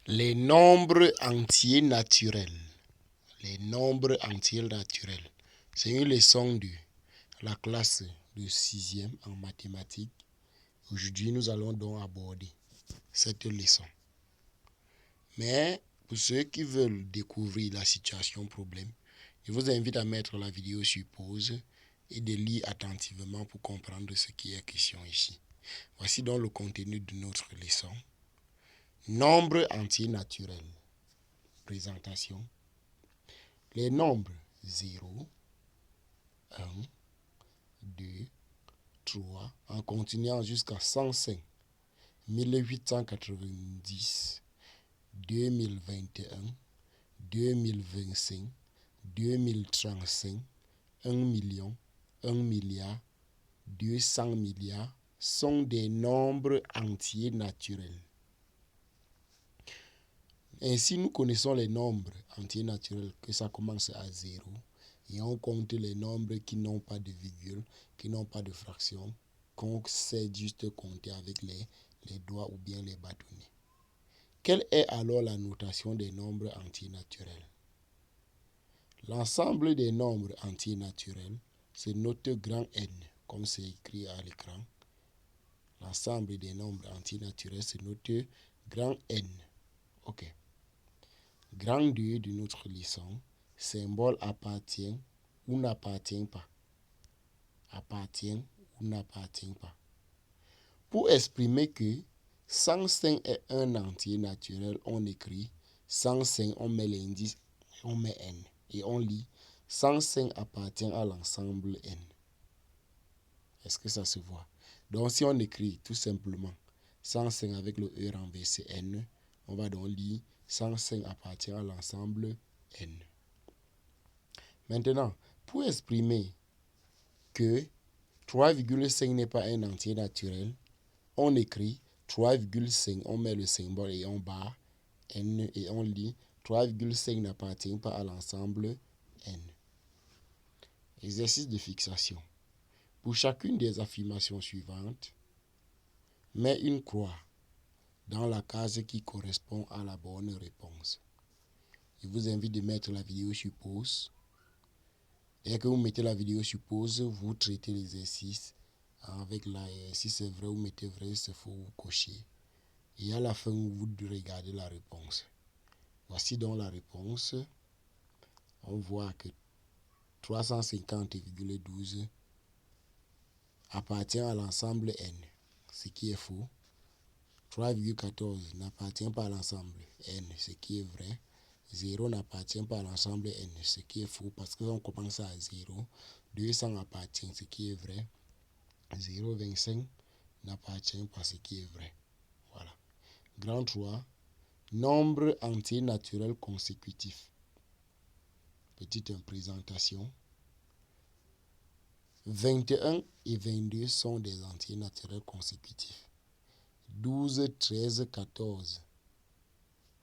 Les nombres entiers naturels. Les nombres entiers naturels. C'est une leçon de la classe de 6e en mathématiques. Aujourd'hui, nous allons donc aborder cette leçon. Mais pour ceux qui veulent découvrir la situation problème, je vous invite à mettre la vidéo sur pause et de lire attentivement pour comprendre ce qui est question ici. Voici donc le contenu de notre leçon. Nombres entiers naturels. Présentation. Les nombres 0, 1, 2, 3, en continuant jusqu'à 105, 1890, 2021, 2025, 2035, 1 million, 1 milliard, 200 milliards sont des nombres entiers naturels. Ainsi, nous connaissons les nombres entiers naturels, que ça commence à 0, et on compte les nombres qui n'ont pas de virgule, qui n'ont pas de fraction, qu'on sait juste compter avec les doigts ou bien les bâtonnets. Quelle est alors la notation des nombres entiers naturels? L'ensemble des nombres entiers naturels se note grand N, comme c'est écrit à l'écran. L'ensemble des nombres entiers naturels se note grand N. Ok. Grand 2 de notre leçon, symbole appartient ou n'appartient pas. Appartient ou n'appartient pas. Pour exprimer que 105 est un entier naturel, on écrit 105, on met l'indice, on met N. Et on lit 105 appartient à l'ensemble N. Est-ce que ça se voit? Donc si on écrit tout simplement 105 avec le E renversé N, on va donc lire 105 appartient à l'ensemble N. Maintenant, pour exprimer que 3,5 n'est pas un entier naturel, on écrit 3,5, on met le symbole et on barre N et on lit 3,5 n'appartient pas à l'ensemble N. Exercice de fixation. Pour chacune des affirmations suivantes, mets une croix dans la case qui correspond à la bonne réponse. Je vous invite de mettre la vidéo sur pause. Et que vous mettez la vidéo sur pause, vous traitez l'exercice avec la. Si c'est vrai, vous mettez vrai, c'est faux, vous cochez. Et à la fin, vous regardez la réponse. Voici donc la réponse. On voit que 350,12 appartient à l'ensemble N, ce qui est faux. 3,14 n'appartient pas à l'ensemble N, ce qui est vrai. 0 n'appartient pas à l'ensemble N, ce qui est faux parce qu'on commence à 0. 200 appartient, ce qui est vrai. 0,25 n'appartient pas, ce qui est vrai. Voilà. Grand 3. Nombre entier naturel consécutif. Petite présentation. 21 et 22 sont des entiers naturels consécutifs. 12, 13, 14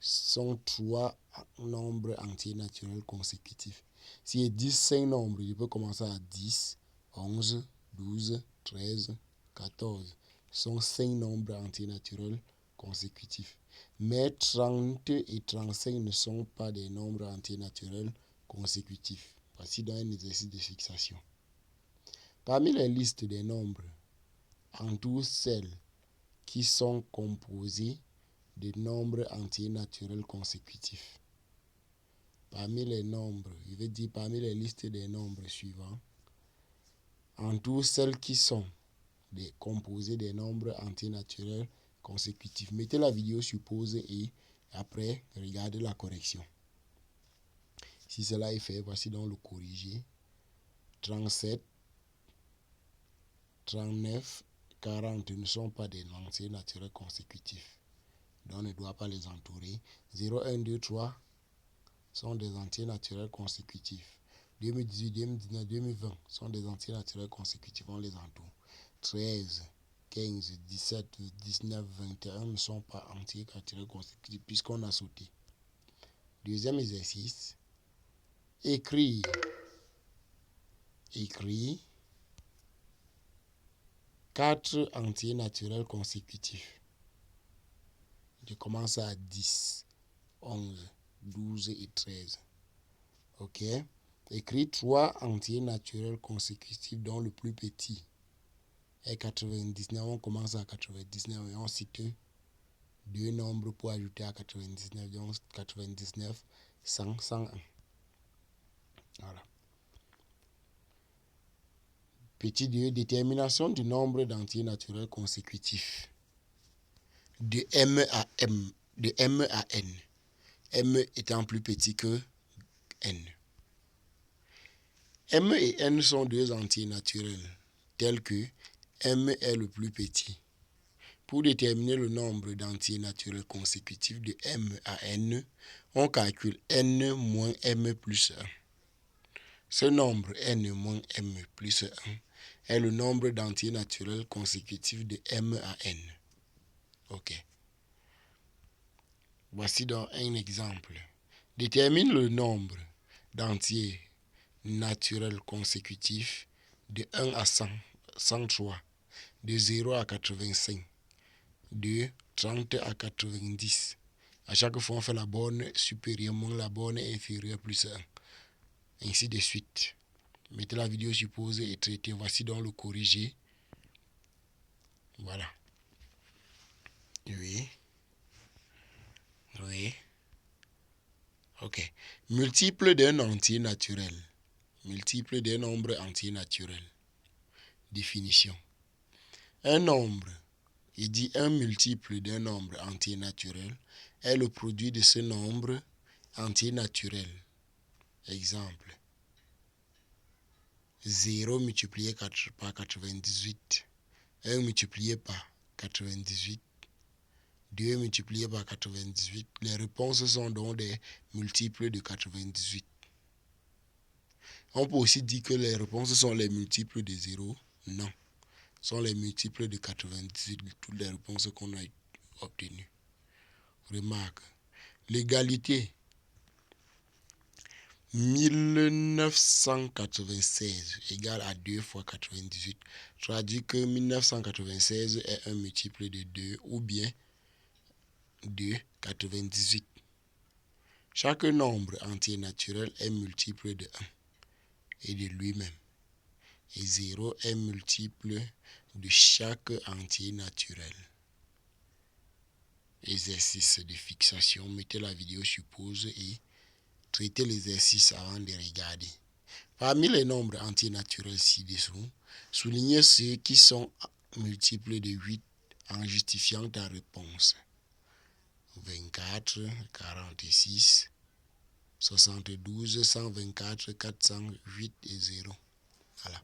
sont 3 nombres entiers naturels consécutifs. Si je dis 5 nombres, je peux commencer à 10, 11, 12, 13, 14. Sont 5 nombres entiers naturels consécutifs. Mais 30 et 35 ne sont pas des nombres entiers naturels consécutifs. Voici dans un exercice de fixation. Parmi les listes des nombres, entoure celles qui sont composées de nombres entiers naturels consécutifs. Parmi les nombres, je vais dire parmi les listes des nombres suivants, entoure celles qui sont composées des nombres entiers naturels consécutifs. Mettez la vidéo sur pause et après, regardez la correction. Si cela est fait, voici donc le corrigé. 37, 39, 40 ne sont pas des entiers naturels consécutifs. Donc on ne doit pas les entourer. 0, 1, 2, 3 sont des entiers naturels consécutifs. 2018, 2019, 2020 sont des entiers naturels consécutifs. On les entoure. 13, 15, 17, 19, 21 ne sont pas entiers naturels consécutifs puisqu'on a sauté. Deuxième exercice. Écrire 4 entiers naturels consécutifs. Je commence à 10. 11, 12 et 13. Ok? Écris 3 entiers naturels consécutifs dont le plus petit est 99. On commence à 99 et on cite 2 nombres pour ajouter à 99. Donc 99, 100, 101. Voilà. Petit 2, détermination du nombre d'entiers naturels consécutifs. De M à M, de M à N. M étant plus petit que N. M et N sont 2 entiers naturels, tels que M est le plus petit. Pour déterminer le nombre d'entiers naturels consécutifs de M à N, on calcule N moins M plus 1. Ce nombre N moins M plus 1 est le nombre d'entiers naturels consécutifs de M à N. Ok. Voici donc un exemple. Détermine le nombre d'entiers naturels consécutifs de 1 à 100, 103, de 0 à 85, de 30 à 90. À chaque fois, on fait la borne supérieure moins la borne inférieure plus 1. Ainsi de suite. Mettez la vidéo sur pause et traitez. Voici donc le corrigé. Voilà. Oui. Oui. Ok. Multiple d'un entier naturel. Multiple d'un nombre entier naturel. Définition. Un nombre, il dit un multiple d'un nombre entier naturel, est le produit de ce nombre entier naturel. Exemple. 0 multiplié par 98. 1 multiplié par 98. 2 multiplié par 98. Les réponses sont donc des multiples de 98. On peut aussi dire que les réponses sont les multiples de 0. Non. Sont les multiples de 98. Toutes les réponses qu'on a obtenues. Remarque. L'égalité 1996 égale à 2 fois 98. Traduit que 1996 est un multiple de 2 ou bien de 98. Chaque nombre entier naturel est multiple de 1 et de lui-même. Et 0 est multiple de chaque entier naturel. Exercice de fixation. Mettez la vidéo sur pause et traitez l'exercice avant de regarder. Parmi les nombres entiers naturels ci-dessous, soulignez ceux qui sont multiples de 8 en justifiant ta réponse. 24, 46, 72, 124, 408 et 0. Voilà.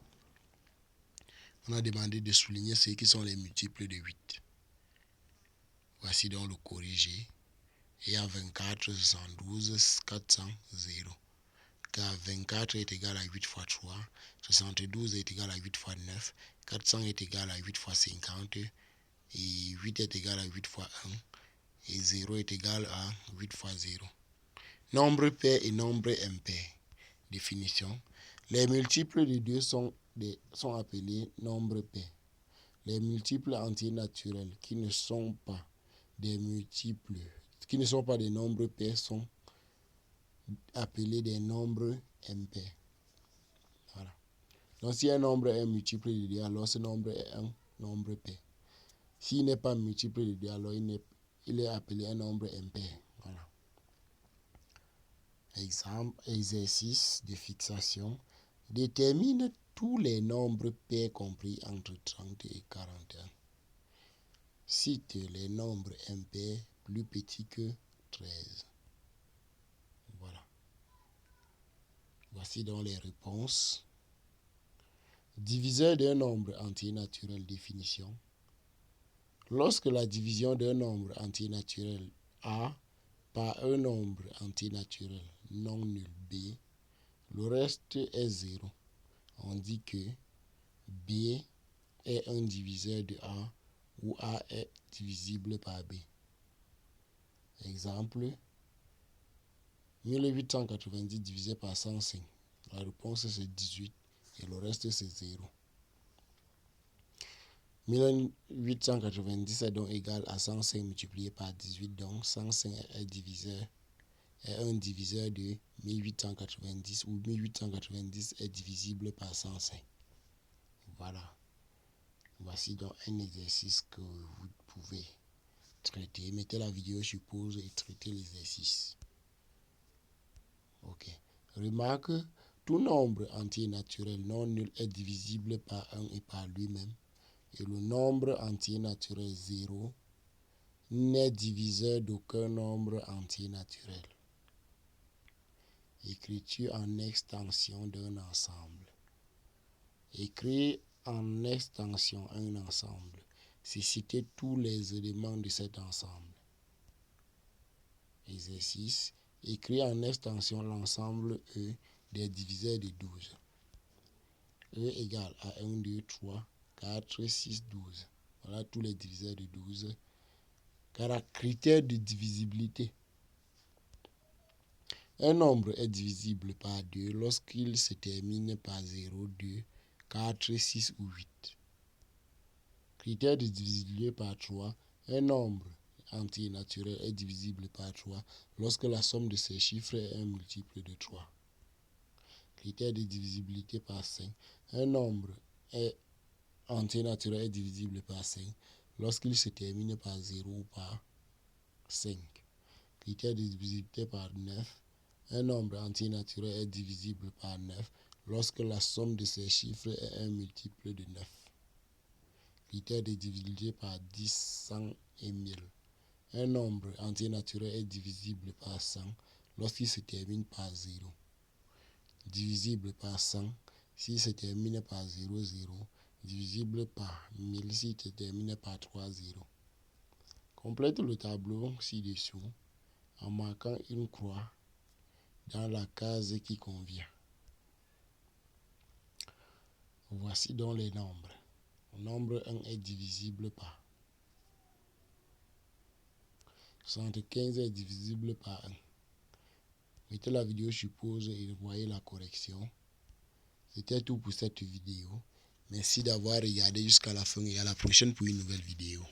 On a demandé de souligner ceux qui sont les multiples de 8. Voici donc le corrigé. Et à 24, 72, 400, 0. Car 24 est égal à 8 fois 3, 72 est égal à 8 fois 9, 400 est égal à 8 fois 50, et 8 est égal à 8 fois 1, et 0 est égal à 8 fois 0. Nombre pair et nombre impair. Définition. Les multiples de 2 sont appelés nombres pairs. Les multiples entiers naturels qui ne sont pas des nombres pairs sont appelés des nombres impairs. Voilà. Donc si un nombre est multiple de 2, alors ce nombre est un nombre pair. S'il n'est pas multiple de 2, alors il est appelé un nombre impair. Voilà. Exemple, exercice de fixation. Détermine tous les nombres pairs compris entre 30 et 41. Cite les nombres impairs plus petits que 13. Voilà. Voici donc les réponses. Diviseur d'un nombre entier naturel. Définition. Lorsque la division d'un nombre entier naturel A par un nombre entier naturel non nul B, le reste est 0. On dit que B est un diviseur de A où A est divisible par B. Exemple, 1890 divisé par 105. La réponse c'est 18 et le reste c'est 0. 1890 est donc égal à 105 multiplié par 18, donc 105 est diviseur est un diviseur de 1890 ou 1890 est divisible par 105. Voilà. Voici donc un exercice que vous pouvez traiter. Mettez la vidéo sur pause et traitez l'exercice. Ok. Remarque, tout nombre entier naturel non nul est divisible par 1 et par lui-même. Et le nombre entier naturel 0 n'est diviseur d'aucun nombre entier naturel. Écriture en extension d'un ensemble. Écrire en extension un ensemble, c'est citer tous les éléments de cet ensemble. Exercice. Écrire en extension l'ensemble E des diviseurs de 12. E égale à 1, 2, 3, 4, 6, 12. Voilà tous les diviseurs de 12. Critère de divisibilité. Un nombre est divisible par 2 lorsqu'il se termine par 0, 2, 4, 6 ou 8. Critère de divisibilité par 3. Un nombre entier naturel est divisible par 3 lorsque la somme de ses chiffres est un multiple de 3. Critère de divisibilité par 5. Un nombre entier naturel est divisible par 5 lorsqu'il se termine par 0 ou par 5. Critère de divisibilité par 9. Un nombre entier naturel est divisible par 9 lorsque la somme de ses chiffres est un multiple de 9. Critère de divisibilité par 10, 100 et 1000. Un nombre entier naturel est divisible par 100 lorsqu'il se termine par 0. Divisible par 100 s'il se termine par 0, 0. Divisible par 1000 s'il se termine par 3, 0. Complète le tableau ci-dessous en marquant une croix dans la case qui convient. Voici donc les nombres. Le nombre 1 est divisible par 75 est divisible par 1. Mettez la vidéo sur pause et voyez la correction. C'était tout pour cette vidéo. Merci d'avoir regardé jusqu'à la fin et à la prochaine pour une nouvelle vidéo.